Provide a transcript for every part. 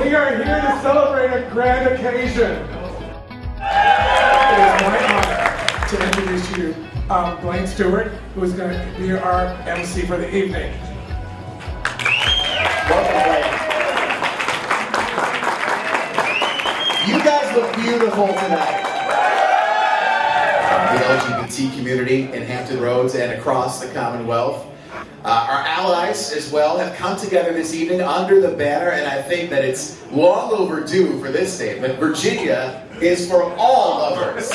We are here to celebrate a grand occasion. It is my honor to introduce you to Blaine Stewart, who is going to be our MC for the evening. Welcome, Blaine. You guys look beautiful tonight. The LGBT community in Hampton Roads and across the Commonwealth. Our allies as well have come together this evening under the banner, and I think that it's long overdue for this statement. Virginia is for all lovers.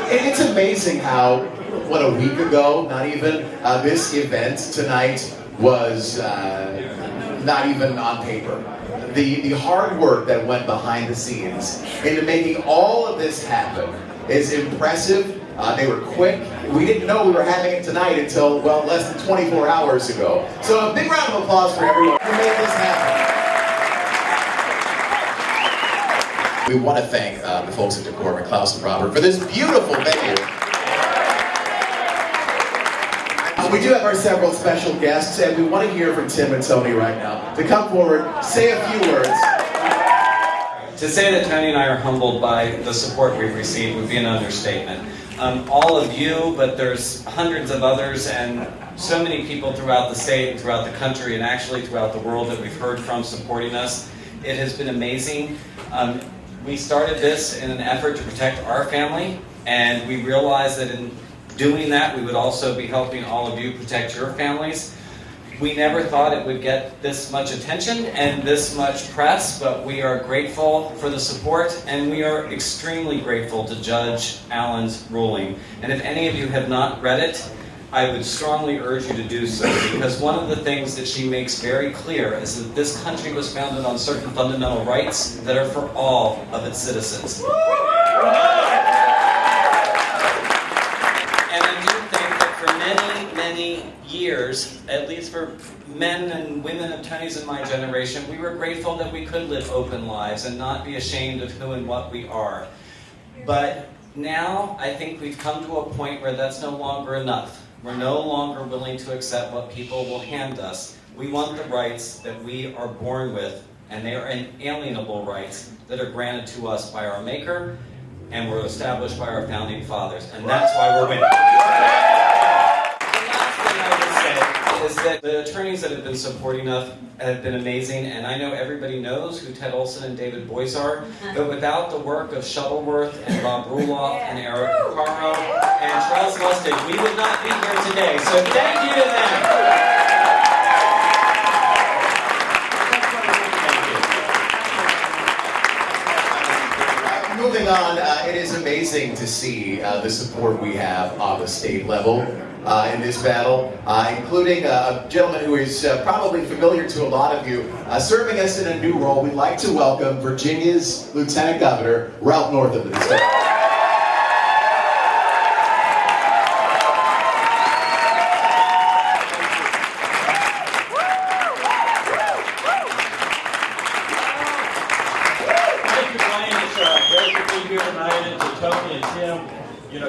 It's amazing how, what, a week ago, not even, this event tonight was not even on paper. The hard work that went behind the scenes into making all of this happen is impressive. They were quick. We didn't know we were having it tonight until, well, less than 24 hours ago. So a big round of applause for everyone who made this happen. We want to thank the folks at Decorum, Klaus and Robert, for this beautiful venue. We do have our several special guests, and we want to hear from Tim and Tony right now. To come forward, say a few words. To say that Tony and I are humbled by the support we've received would be an understatement. All of you, but there's hundreds of others and so many people throughout the state and throughout the country and actually throughout the world that we've heard from supporting us. It has been amazing. We started this in an effort to protect our family, and we realized that in doing that we would also be helping all of you protect your families. We never thought it would get this much attention and this much press, but we are grateful for the support, and we are extremely grateful to Judge Allen's ruling. And if any of you have not read it, I would strongly urge you to do so, because one of the things that she makes very clear is that this country was founded on certain fundamental rights that are for all of its citizens. And I do think that for many, many years, at least for men and women of Tony's and my generation, we were grateful that we could live open lives and not be ashamed of who and what we are. But now I think we've come to a point where that's no longer enough. We're no longer willing to accept what people will hand us. We want the rights that we are born with, and they are inalienable rights that are granted to us by our Maker and were established by our founding fathers, and that's why we're winning. Is that the attorneys that have been supporting us have been amazing, and I know everybody knows who Ted Olson and David Boyce are, but without the work of Shuttleworth and Bob Ruloff and Eric Caro and Charles Bostic, we would not be here today. So thank you to them. Moving on, it is amazing to see the support we have on the state level in this battle, including a gentleman who is probably familiar to a lot of you, serving us in a new role. We'd like to welcome Virginia's Lieutenant Governor, Ralph Northam, to the stage.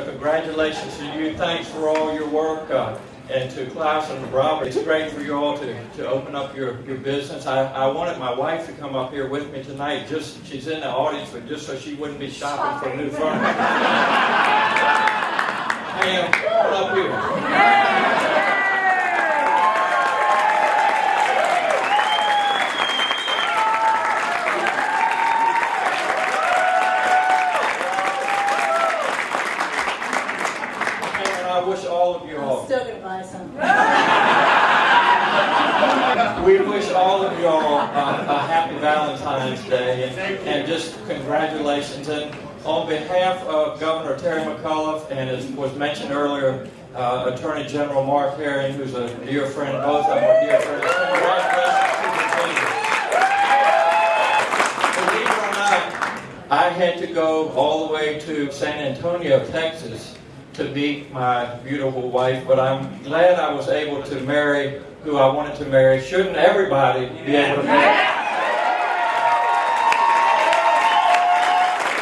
Congratulations to you. Thanks for all your work. And to Klaus and Robert, it's great for you all to open up your business. I wanted my wife to come up here with me tonight. She's in the audience, but just so she wouldn't be shopping for new furniture. Hey, come up here. Still gonna buy some. We wish all of you all a happy Valentine's Day and just congratulations. And on behalf of Governor Terry McAuliffe and, as was mentioned earlier, Attorney General Mark Herring, who's a dear friend, both of them are dear friends, congratulations to Virginia. Believe it or not, I had to go all the way to San Antonio, Texas, to meet my beautiful wife, but I'm glad I was able to marry who I wanted to marry. Shouldn't everybody be able to marry?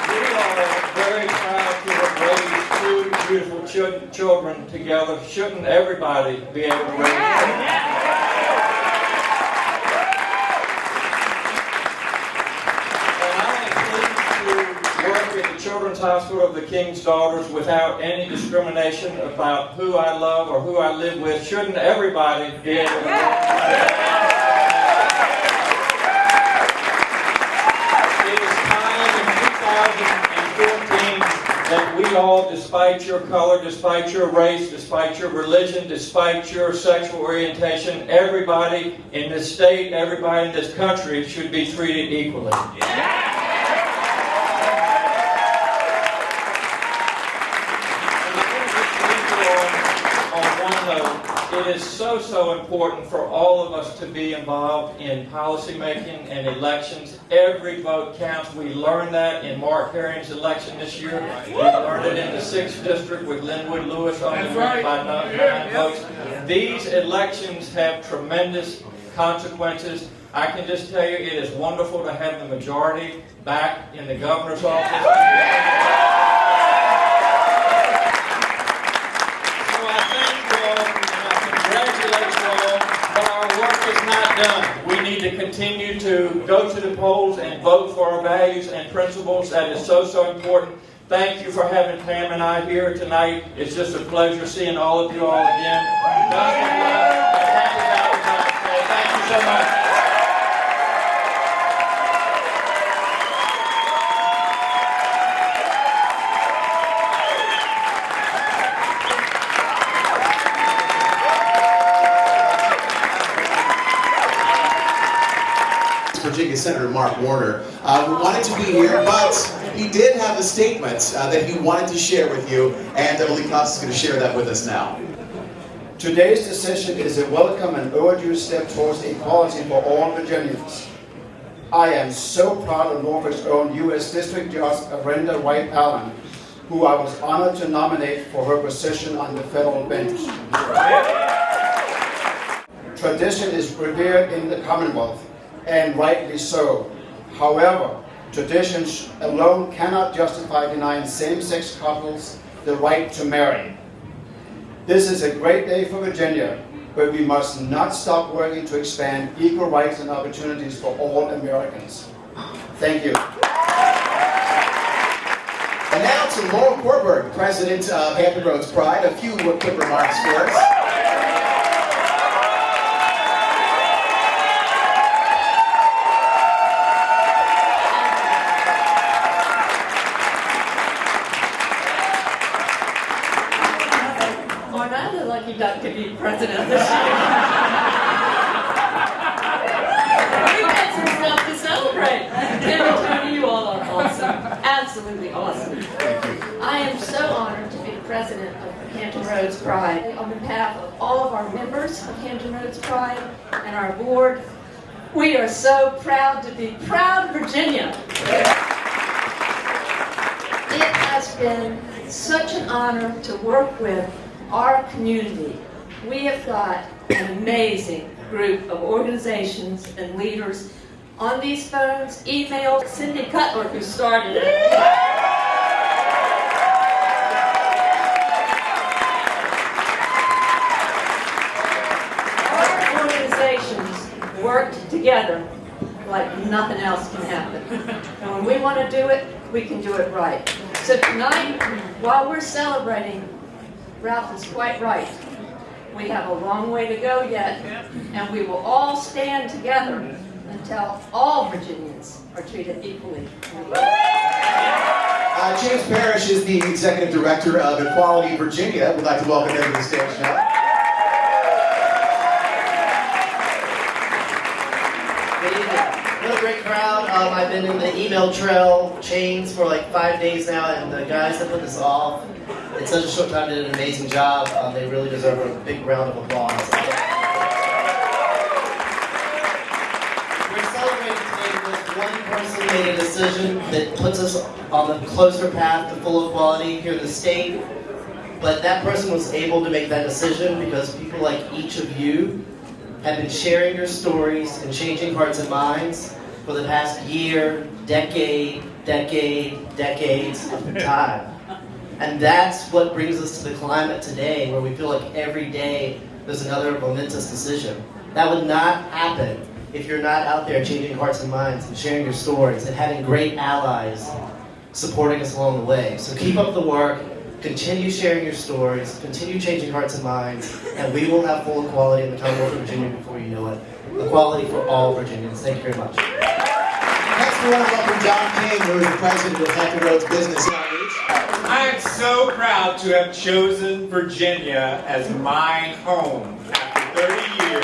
We are very proud to have raised two beautiful children together. Shouldn't everybody be able to raise children? Children's Hospital of the King's Daughters without any discrimination about who I love or who I live with. Shouldn't everybody be able to It is time in 2014 that we all, despite your color, despite your race, despite your religion, despite your sexual orientation, everybody in this state, everybody in this country should be treated equally. It is so important for all of us to be involved in policy making and elections. Every vote counts. We learned that in Mark Herring's election this year. We learned it in the 6th district with Linwood Lewis only won by 9 votes. These elections have tremendous consequences. I can just tell you it is wonderful to have the majority back in the governor's office. Done. We need to continue to go to the polls and vote for our values and principles. That is so important. Thank you for having Pam and I here tonight. It's just a pleasure seeing all of you all again. Happy Valentine's Day. Thank you so much. Virginia Senator Mark Warner, who wanted to be here, but he did have a statement that he wanted to share with you, and Malik Haas is going to share that with us now. Today's decision is a welcome and overdue step towards equality for all Virginians. I am so proud of Norfolk's own U.S. District Judge Arenda Wright Allen, who I was honored to nominate for her position on the federal bench. Tradition is revered in the Commonwealth, and rightly so. However, traditions alone cannot justify denying same-sex couples the right to marry. This is a great day for Virginia, but we must not stop working to expand equal rights and opportunities for all Americans. Thank you. And now to Laurel Korberg, President of Hampton Roads Pride. A few quick remarks for us. Duck to be president this year. We've got some stuff to celebrate. Tim and Tony, you all are awesome. Absolutely awesome. I am so honored to be president of Hampton Roads Pride. On behalf of all of our members of Hampton Roads Pride and our board, we are so proud to be proud Virginia. It has been such an honor to work with our community. We have got an amazing group of organizations and leaders on these phones, emails. Cindy Cutler, who started it. Our organizations work together like nothing else can happen. And when we want to do it, we can do it right. So tonight, while we're celebrating, Ralph is quite right. We have a long way to go yet, and we will all stand together until all Virginians are treated equally. James Parrish is the Executive Director of Equality Virginia. We'd like to welcome him to the stage now. What a great crowd. I've been in the email trail chains for like 5 days now, and the guys that put this off in such a short time did an amazing job. They really deserve a big round of applause. We're celebrating today because one person made a decision that puts us on the closer path to full equality here in the state. But that person was able to make that decision because people like each of you have been sharing your stories and changing hearts and minds for the past year, decades of time. And that's what brings us to the climate today, where we feel like every day there's another momentous decision. That would not happen if you're not out there changing hearts and minds and sharing your stories and having great allies supporting us along the way. So keep up the work, continue sharing your stories, continue changing hearts and minds, and we will have full equality in the Commonwealth of Virginia before you know it. Equality for all Virginians. Thank you very much. Next, we want to welcome John King, who is the president of Hampton Roads Business Outreach. I am so proud to have chosen Virginia as my home after 30 years.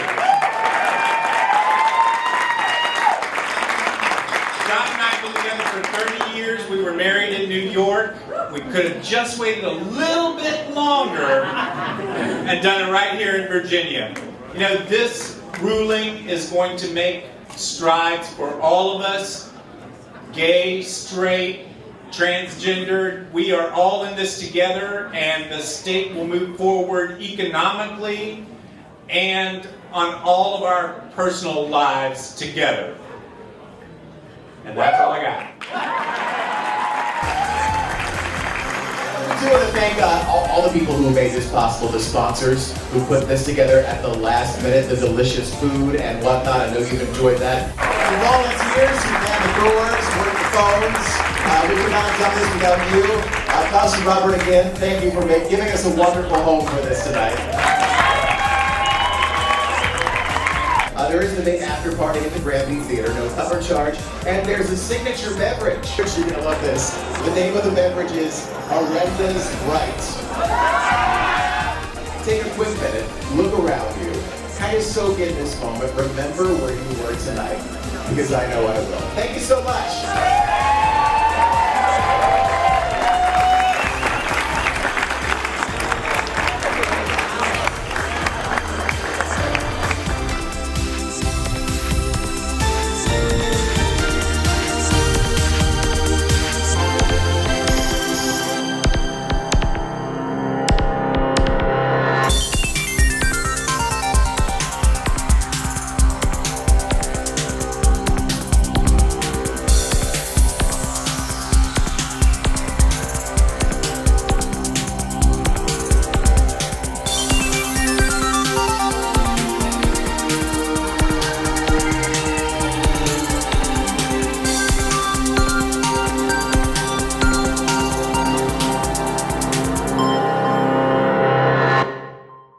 John and I have been together for 30 years. We were married in New York. We could have just waited a little bit longer and done it right here in Virginia. You know, this ruling is going to make strides for all of us. Gay, straight, transgendered, we are all in this together, and the state will move forward economically and on all of our personal lives together. And that's all I got. I do want to thank all the people who made this possible, the sponsors who put this together at the last minute, the delicious food and whatnot. I know you've enjoyed that. The volunteers who man the doors, work the phones. We could not have done this without you. Councilor Robert, again, thank you for giving us a wonderful home for this tonight. There is the big after party at the Granby Theater, no cover charge, and there's a signature beverage. You're gonna love this. The name of the beverage is Arenda's Wright. Take a quick minute, look around you, kind of soak in this moment, remember where you were tonight, because I know I will. Thank you so much.